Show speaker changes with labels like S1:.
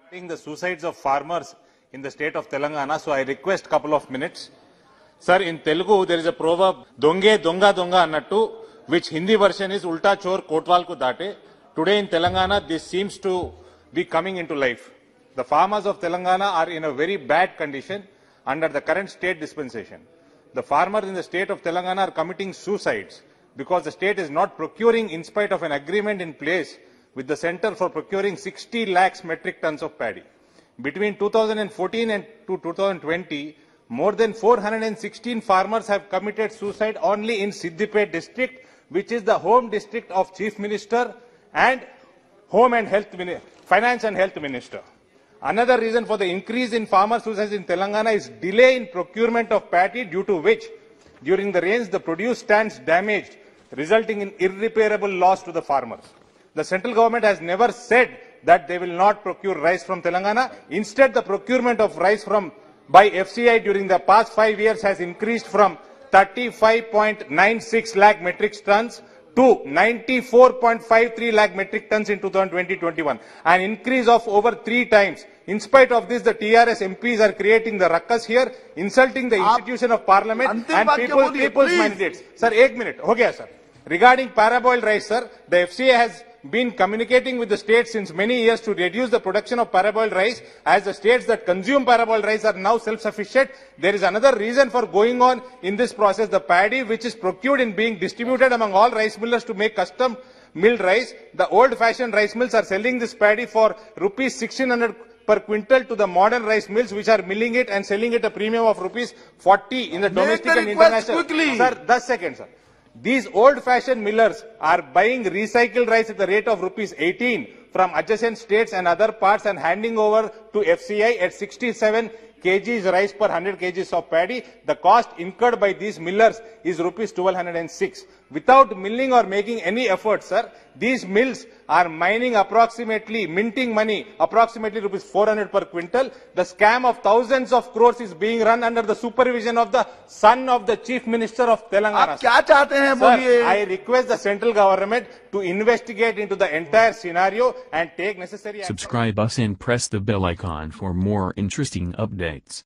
S1: The suicides of farmers in the state of Telangana, so I request a couple of minutes. Sir, in Telugu there is a proverb, donge donga donga annattu, which Hindi version is ulta chor kotwal ko date. Today in Telangana this seems to be coming into life. The farmers of Telangana are in a very bad condition under the current state dispensation. The farmers in the state of Telangana are committing suicides because the state is not procuring in spite of an agreement in place with the center for procuring 60 lakhs metric tons of paddy. Between 2014 and 2020, more than 416 farmers have committed suicide only in Siddipet district, which is the home district of Chief Minister and Finance and Health Minister. Another reason for the increase in farmer suicides in Telangana is delay in procurement of paddy, due to which during the rains the produce stands damaged, resulting in irreparable loss to the farmers. The central government has never said that they will not procure rice from Telangana. Instead, the procurement of rice by FCI during the past 5 years has increased from 35.96 lakh metric tons to 94.53 lakh metric tons in 2020-21, an increase of over 3 times. In spite of this, the TRS MPs are creating the ruckus here, insulting the institution of parliament and people's mandates. Sir, 1 minute. Okay, sir. Regarding paraboiled rice, sir, the FCI has been communicating with the states since many years to reduce the production of paraboiled rice, as the states that consume paraboiled rice are now self-sufficient. There is another reason for going on in this process. The paddy which is procured and being distributed among all rice millers to make custom milled rice, the old-fashioned rice mills are selling this paddy for rupees 1600 per quintal to the modern rice mills, which are milling it and selling it a premium of rupees 40 in the domestic and international.
S2: Quickly.
S1: Sir, 10 seconds, sir. These old-fashioned millers are buying recycled rice at the rate of rupees 18 from adjacent states and other parts and handing over to FCI at 67 kgs rice per 100 kgs of paddy. The cost incurred by these millers is rupees 1206. Without milling or making any effort, sir, these mills are minting money, approximately rupees 400 per quintal. The scam of thousands of crores is being run under the supervision of the son of the Chief Minister of Telangana. Sir, I request the central government to investigate into the entire scenario and take necessary action.
S3: Subscribe us and press the bell icon for more interesting updates.